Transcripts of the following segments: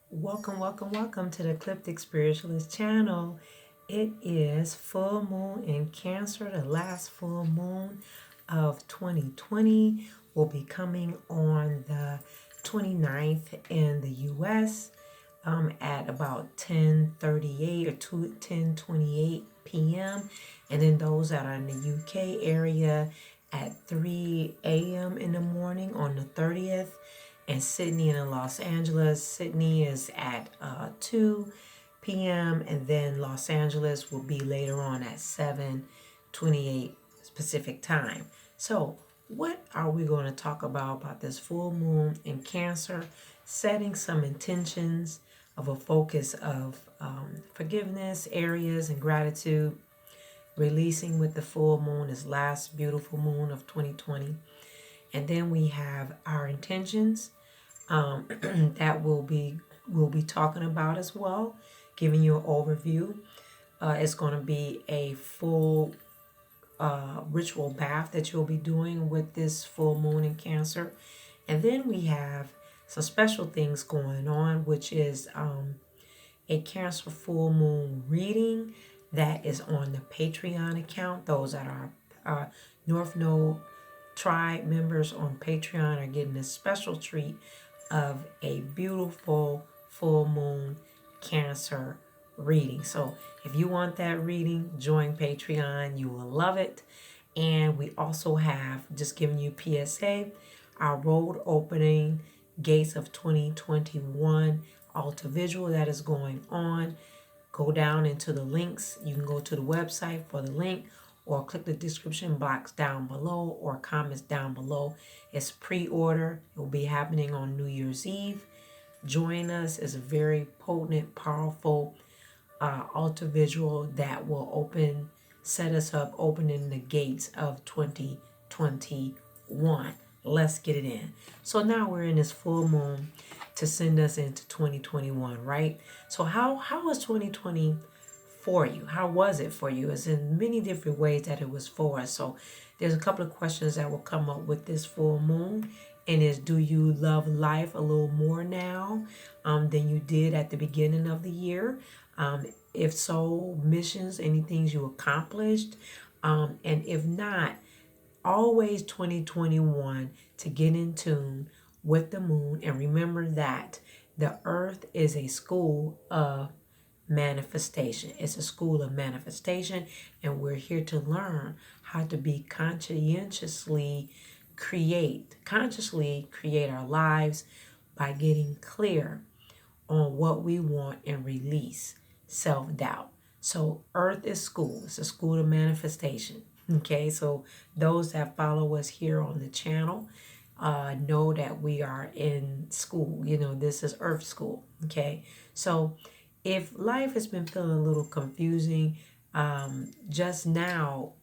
Welcome to the Ecliptic Spiritualist channel. It is full moon in Cancer. The last full moon of 2020 will be coming on the 29th in the US at about 10:38 or 10:28 p.m. And then those that are in the UK area at 3 a.m. in the morning on the 30th. And Sydney and in Los Angeles, Sydney is at 2 p.m. and then Los Angeles will be later on at 7:28 Pacific time. So what are we going to talk about this full moon in Cancer? Setting some intentions of a focus of forgiveness areas and gratitude, releasing with the full moon, this last beautiful moon of 2020. And then we have our intentions that we'll be talking about as well, giving you an overview. It's going to be a full ritual bath that you'll be doing with this full moon in Cancer. And then we have some special things going on, which is a Cancer full moon reading that is on the Patreon account. Those that are North Node Tribe members on Patreon are getting a special treat of a beautiful full moon Cancer reading. So if you want that reading, join Patreon. You will love it. And we also have, just giving you PSA, our road opening gates of 2021 altar visual that is going on. Go down into the links. You can go to the website for the link, or click the description box down below, or comments down below. It's pre-order. It will be happening on New Year's Eve. Join us. It's a very potent, powerful altar visual that will set us up, opening the gates of 2021. Let's get it in. So now we're in this full moon to send us into 2021, right? So how was 2020 for you? How was it for you? It's in many different ways that it was for us. So there's a couple of questions that will come up with this full moon. And is, do you love life a little more now than you did at the beginning of the year? If so, missions, any things you accomplished. And if not, always 2021 to get in tune with the moon. And remember that the earth is a school of manifestation. It's a school of manifestation, and we're here to learn how to be consciously create our lives by getting clear on what we want and release self-doubt. So earth is school. It's a school of manifestation. Okay, so those that follow us here on the channel know that we are in school. This is earth school. Okay, so if life has been feeling a little confusing, just now,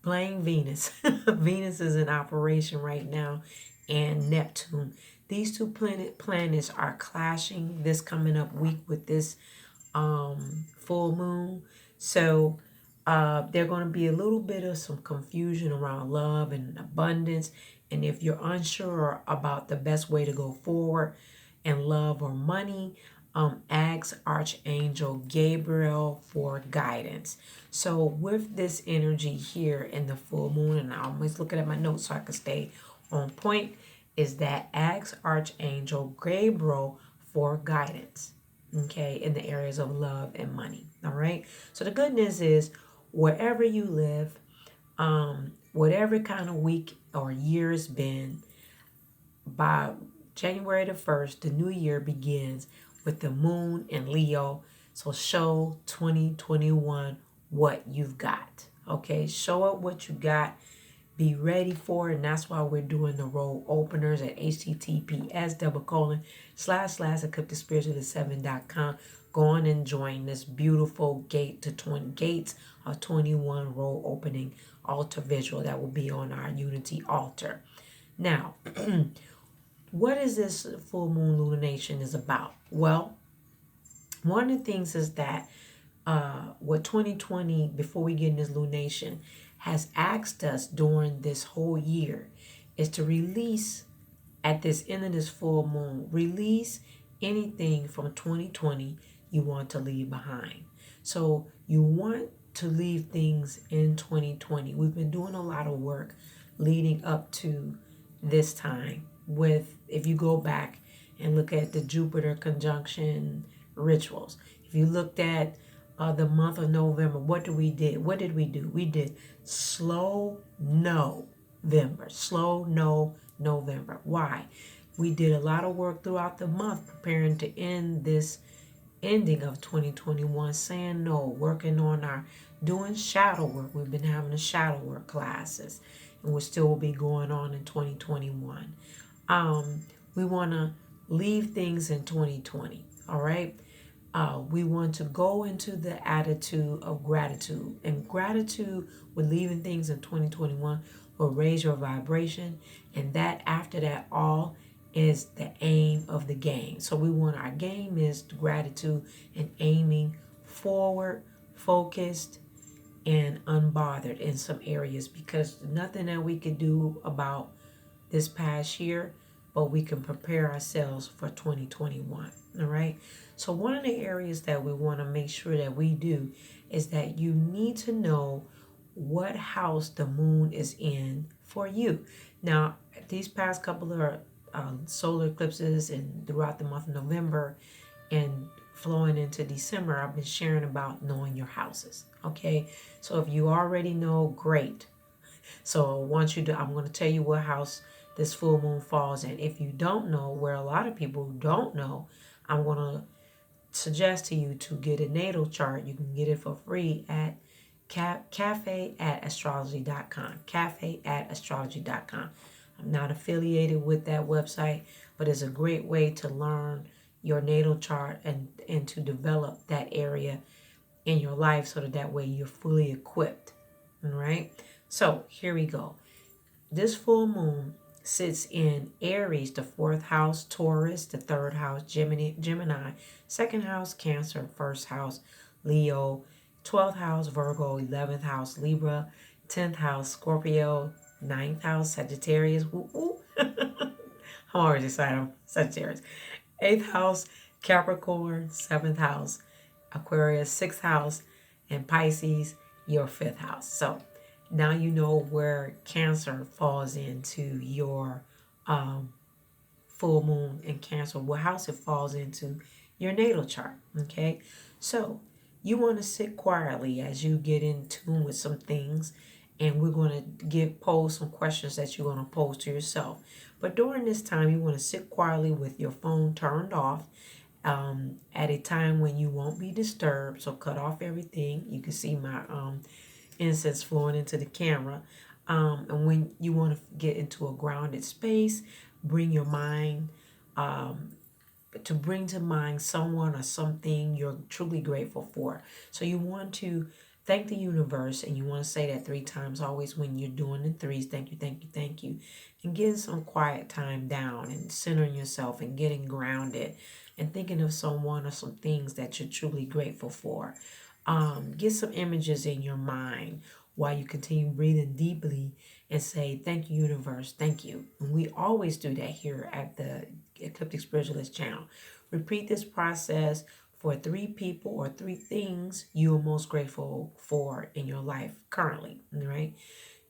blame Venus. Venus is in operation right now, and Neptune. These two planets are clashing this coming up week with this full moon. So there's going to be a little bit of some confusion around love and abundance. And if you're unsure about the best way to go forward in love or money, ask Archangel Gabriel for guidance. So with this energy here in the full moon, and I'm always looking at my notes so I can stay on point, is that ask Archangel Gabriel for guidance, okay, in the areas of love and money. All right. So the good news is, wherever you live, whatever kind of week or year it's been, by January the 1st, the new year begins with the moon in Leo. So show 2021 what you've got. Okay, show up what you got. Be ready for it. And that's why we're doing the road openers at https://eclipticspiritualist7.com. Go on and join this beautiful gates of 21 road opening altar visual that will be on our Unity altar. Now, what is this full moon lumination is about? Well, one of the things is that what 2020, before we get in this lunation, has asked us during this whole year is to release at this end of this full moon, release anything from 2020 you want to leave behind. So you want to leave things in 2020. We've been doing a lot of work leading up to this time with, if you go back and look at the Jupiter conjunction rituals. If you looked at the month of November, what did we do? We did slow November. Slow no November. Why? We did a lot of work throughout the month preparing to end this ending of 2021, saying no, working on our doing shadow work. We've been having a shadow work classes, and we still will be going on in 2021. We want to leave things in 2020. All right. We want to go into the attitude of gratitude, and gratitude with leaving things in 2021 will raise your vibration, and that after that all is the aim of the game. So we want, our game is gratitude and aiming forward, focused, and unbothered in some areas, because nothing that we could do about this past year, but we can prepare ourselves for 2021. All right. So one of the areas that we want to make sure that we do is that you need to know what house the moon is in for you. Now, these past couple of solar eclipses and throughout the month of November and flowing into December, I've been sharing about knowing your houses. Okay. So if you already know, great. So I want you to, I'm going to tell you what house this full moon falls in. If you don't know, where a lot of people don't know, I'm going to suggest to you to get a natal chart. You can get it for free at cafe@astrology.com. Cafe@astrology.com. I'm not affiliated with that website, but it's a great way to learn your natal chart and to develop that area in your life so that way you're fully equipped. All right. So here we go. This full moon sits in Aries, the 4th house, Taurus, the 3rd house, Gemini, 2nd house, Cancer, 1st house, Leo, 12th house, Virgo, 11th house, Libra, 10th house, Scorpio, 9th house, Sagittarius. I'm already excited. I'm Sagittarius. 8th house, Capricorn, 7th house, Aquarius, 6th house, and Pisces, your 5th house. So now you know where Cancer falls into your full moon in Cancer, what house it falls into your natal chart. Okay, so you want to sit quietly as you get in tune with some things, and we're going to pose some questions that you're going to pose to yourself. But during this time, you want to sit quietly with your phone turned off at a time when you won't be disturbed. So cut off everything. You can see my incense flowing into the camera. And when you want to get into a grounded space, bring your mind to bring to mind someone or something you're truly grateful for. So you want to thank the universe, and you want to say that 3 times always when you're doing the threes. Thank you, thank you, thank you. And getting some quiet time down and centering yourself and getting grounded and thinking of someone or some things that you're truly grateful for. Get some images in your mind while you continue breathing deeply and say, thank you, universe, thank you. And we always do that here at the Ecliptic Spiritualist channel. Repeat this process for 3 people or 3 things you are most grateful for in your life currently, right?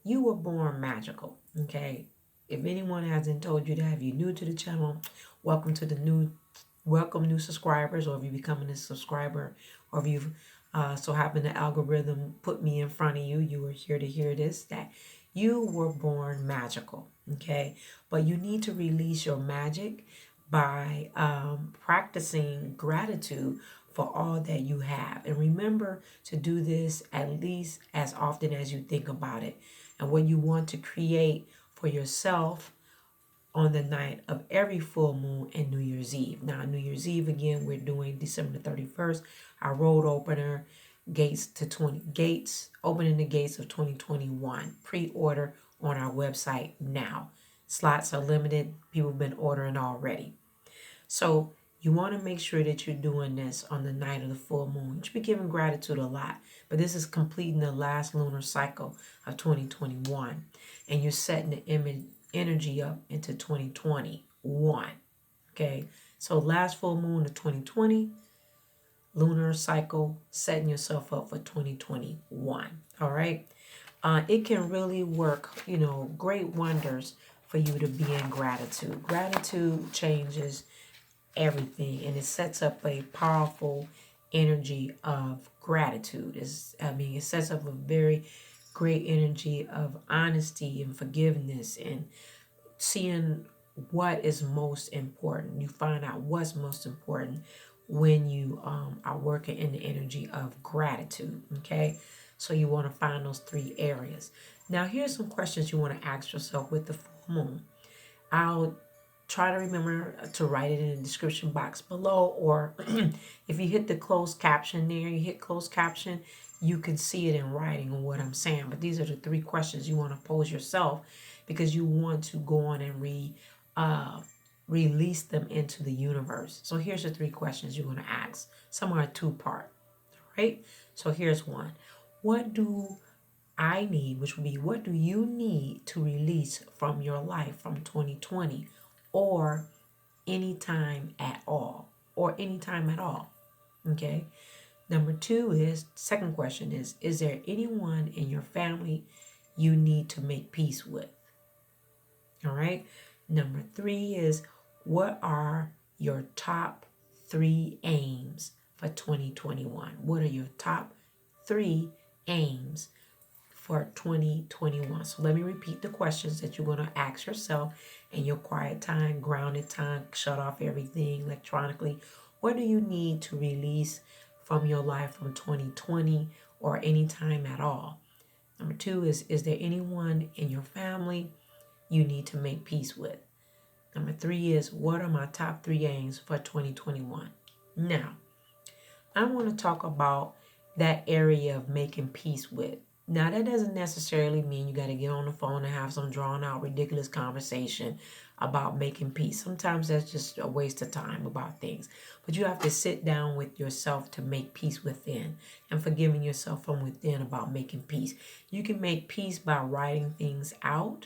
You were born magical, okay? If anyone hasn't told you that, if you're new to the channel, welcome new subscribers, or if you're becoming a subscriber, or if you've so happen the algorithm put me in front of you, you are here to hear this, that you were born magical, okay? But you need to release your magic by practicing gratitude for all that you have. And remember to do this at least as often as you think about it and what you want to create for yourself on the night of every full moon and New Year's Eve. Now, New Year's Eve, again, we're doing December 31st, our road opener, opening the gates of 2021. Pre-order on our website now. Slots are limited. People have been ordering already. So you want to make sure that you're doing this on the night of the full moon. You should be giving gratitude a lot, but this is completing the last lunar cycle of 2021, and you're setting the energy up into 2021. Okay, So last full moon of 2020, lunar cycle, setting yourself up for 2021. All right. It can really work, great wonders for you to be in gratitude. Gratitude changes everything, and it sets up a powerful energy of gratitude. It sets up a very great energy of honesty and forgiveness and seeing what is most important. You find out what's most important when you are working in the energy of gratitude. Okay, so you want to find those three areas. Now, here's some questions you want to ask yourself with the full moon. I'll try to remember to write it in the description box below, or if you hit the closed caption there, you hit closed caption, you can see it in writing on what I'm saying. But these are the three questions you want to pose yourself, because you want to go on and release them into the universe. So here's the three questions you want to ask. Some are two-part, right? So here's one. What do I need, which would be, what do you need to release from your life from 2020, or anytime at all, Okay. Number two is, second question is there anyone in your family you need to make peace with? All right. Number three is, what are your top three aims for 2021? What are your top three aims for 2021? So let me repeat the questions that you're going to ask yourself in your quiet time, grounded time, shut off everything electronically. What do you need to release from your life from 2020, or any time at all? Number two is there anyone in your family you need to make peace with? Number three is, what are my top three aims for 2021? Now, I want to talk about that area of making peace with. Now, that doesn't necessarily mean you got to get on the phone and have some drawn out, ridiculous conversation about making peace. Sometimes that's just a waste of time about things. But you have to sit down with yourself to make peace within, and forgiving yourself from within about making peace. You can make peace by writing things out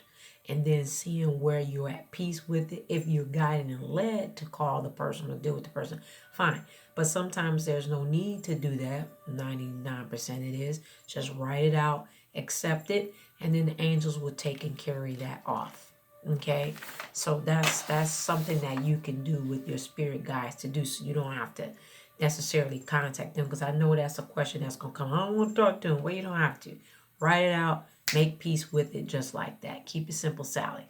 and then seeing where you're at peace with it. If you're guided and led to call the person or deal with the person, fine. But sometimes there's no need to do that. 99% it is. Just write it out, accept it, and then the angels will take and carry that off. Okay? So that's something that you can do with your spirit guides to do, so you don't have to necessarily contact them, because I know that's a question that's going to come. I don't want to talk to them. Well, you don't have to. Write it out. Make peace with it just like that. Keep it simple, Sally.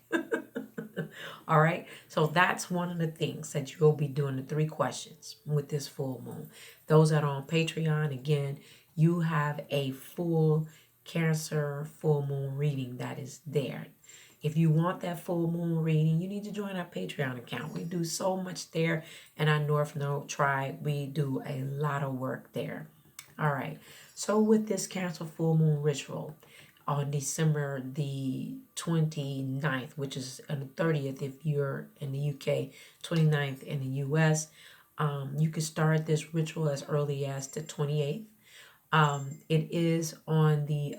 All right. So that's one of the things that you'll be doing, the three questions with this full moon. Those that are on Patreon, again, you have a full Cancer full moon reading that is there. If you want that full moon reading, you need to join our Patreon account. We do so much there in our North Node tribe. We do a lot of work there. All right. So with this Cancer full moon ritual, on December the 29th, which is on the 30th if you're in the UK, 29th in the US. You can start this ritual as early as the 28th. It is on the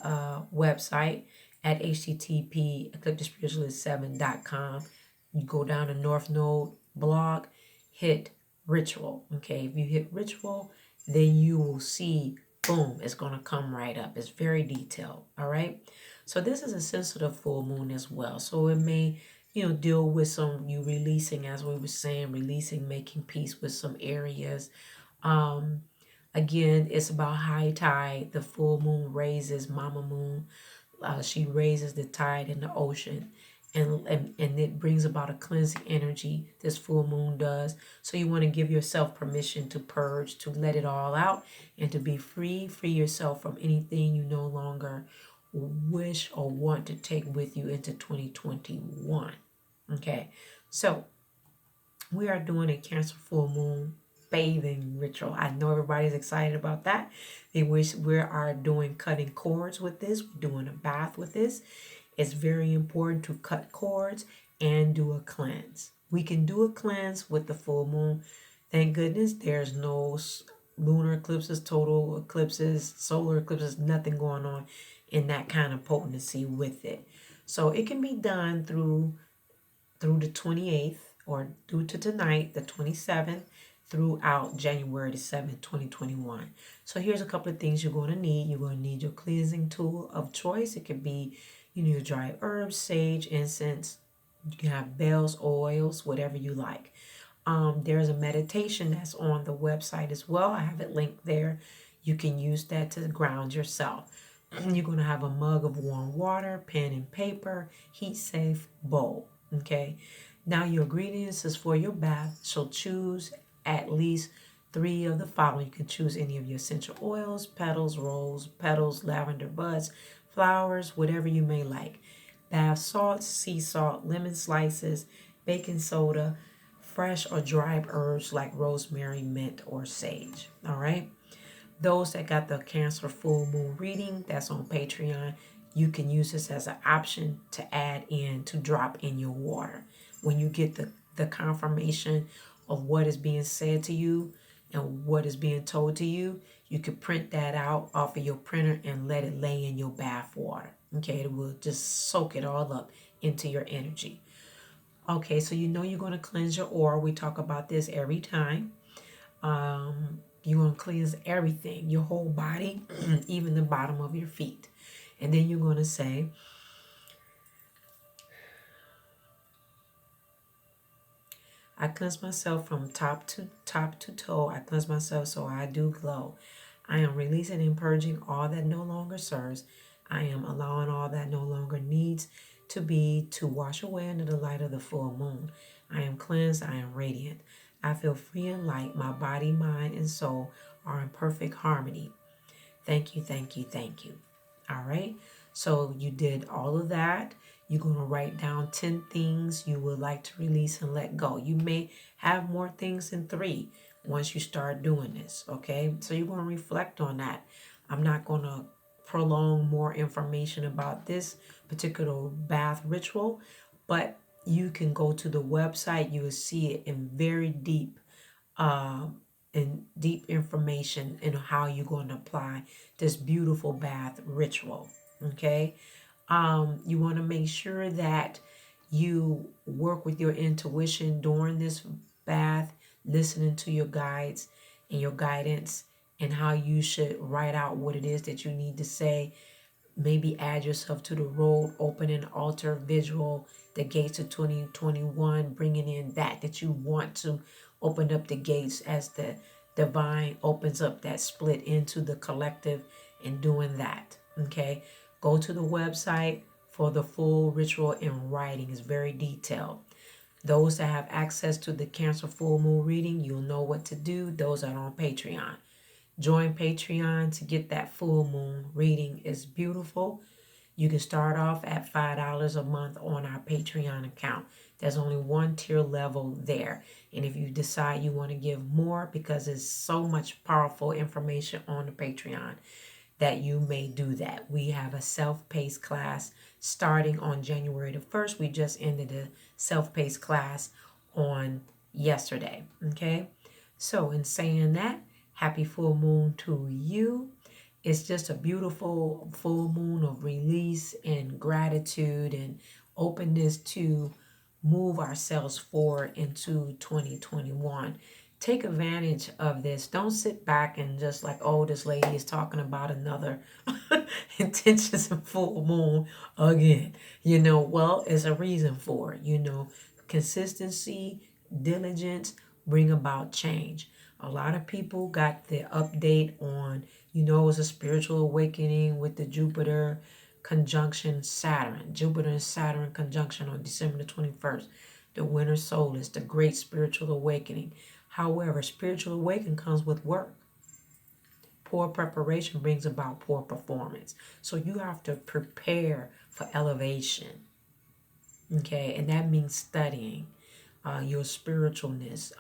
website at http eclipticspiritualist7.com. You go down to North Node blog, hit ritual. Okay, if you hit ritual, then you will see, boom, it's going to come right up. It's very detailed. All right. So this is a sensitive full moon as well. So it may, deal with some you releasing, as we were saying, releasing, making peace with some areas. Again, it's about high tide. The full moon raises Mama Moon. She raises the tide in the ocean. And it brings about a cleansing energy. This full moon does. So you want to give yourself permission to purge, to let it all out, and to be free. Free yourself from anything you no longer wish or want to take with you into 2021. Okay, so we are doing a Cancer full moon bathing ritual. I know everybody's excited about that. They wish we are doing cutting cords with this. We're doing a bath with this. It's very important to cut cords and do a cleanse. We can do a cleanse with the full moon. Thank goodness there's no lunar eclipses, total eclipses, solar eclipses, nothing going on in that kind of potency with it. So it can be done through the 28th or due to tonight, the 27th, throughout January the 7th, 2021. So here's a couple of things you're going to need. You're going to need your cleansing tool of choice. It could be, your dried herbs, sage, incense. You can have bells, oils, whatever you like. There's a meditation that's on the website as well. I have it linked there. You can use that to ground yourself. You're going to have a mug of warm water, pen and paper, heat safe bowl. Okay. Now your ingredients is for your bath. So choose at least 3 of the following. You can choose any of your essential oils, petals, rose petals, lavender buds, flowers, whatever you may like. Bath salts, sea salt, lemon slices, baking soda, fresh or dried herbs like rosemary, mint, or sage. All right. Those that got the Cancer full moon reading, that's on Patreon, you can use this as an option to add in, to drop in your water. When you get the confirmation of what is being said to you and what is being told to you, you can print that out off of your printer and let it lay in your bath water. Okay, it will just soak it all up into your energy. Okay, so you're going to cleanse your aura. We talk about this every time. You're going to cleanse everything, your whole body, even the bottom of your feet. And then you're going to say, I cleanse myself from top to toe. I cleanse myself so I do glow. I am releasing and purging all that no longer serves. I am allowing all that no longer needs to be to wash away under the light of the full moon. I am cleansed. I am radiant. I feel free and light. My body, mind, and soul are in perfect harmony. Thank you, thank you, thank you. All right. So you did all of that. You're going to write down 10 things you would like to release and let go. You may have more things than 3 once you start doing this. Okay. So you're going to reflect on that. I'm not going to prolong more information about this particular bath ritual, but you can go to the website. You will see it in very deep information in how you're going to apply this beautiful bath ritual. Okay. You want to make sure that you work with your intuition during this bath, listening to your guides and your guidance, and how you should write out what it is that you need to say. Maybe add yourself to the road, opening altar visual, the gates of 2021, bringing in that you want to open up the gates as the divine opens up that split into the collective, and doing that. Okay. Go to the website for the full ritual in writing. It's very detailed. Those that have access to the Cancer full moon reading, you'll know what to do. Those that are on Patreon. Join Patreon to get that full moon reading. It's beautiful. You can start off at $5 a month on our Patreon account. There's only one tier level there. And if you decide you want to give more, because there's so much powerful information on the Patreon, that you may do that. We have a self-paced class starting on January the 1st. We just ended a self-paced class on yesterday. Okay. So in saying that, happy full moon to you. It's just a beautiful full moon of release and gratitude and openness to move ourselves forward into 2021. Take advantage of this. Don't sit back and just like, oh, this lady is talking about another intentions and full moon again. Well, there's a reason for it. Consistency, diligence bring about change. A lot of people got the update on, it was a spiritual awakening with the Jupiter conjunction Saturn. Jupiter and Saturn conjunction on December the 21st. The winter solstice, the great spiritual awakening. However, spiritual awakening comes with work. Poor preparation brings about poor performance. So you have to prepare for elevation. Okay, and that means studying your spiritualness,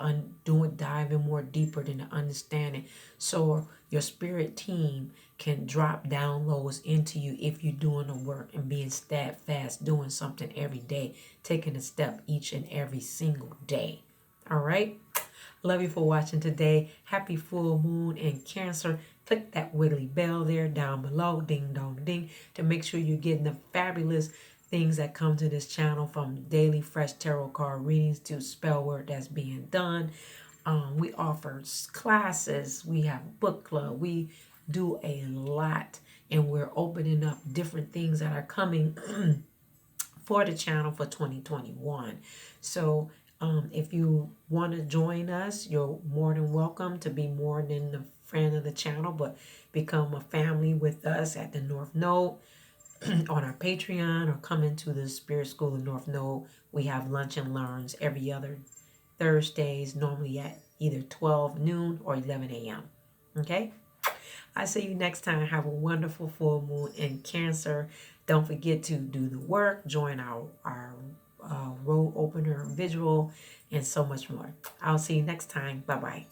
diving more deeper than the understanding. So your spirit team can drop downloads into you if you're doing the work and being steadfast, doing something every day, taking a step each and every single day. All right. Love you for watching today. Happy full moon in Cancer. Click that wiggly bell there down below, ding dong ding, to make sure you're getting the fabulous things that come to this channel, from daily fresh tarot card readings to spell work that's being done. We offer classes. We have book club. We do a lot, and we're opening up different things that are coming for the channel for 2021. So if you want to join us, you're more than welcome to be more than a friend of the channel, but become a family with us at the North Node on our Patreon, or come into the Spirit School of North Node. We have lunch and learns every other Thursdays, normally at either 12 noon or 11 a.m. Okay? I see you next time. Have a wonderful full moon in Cancer. Don't forget to do the work, join our road opener visual, and so much more. I'll see you next time. Bye-bye.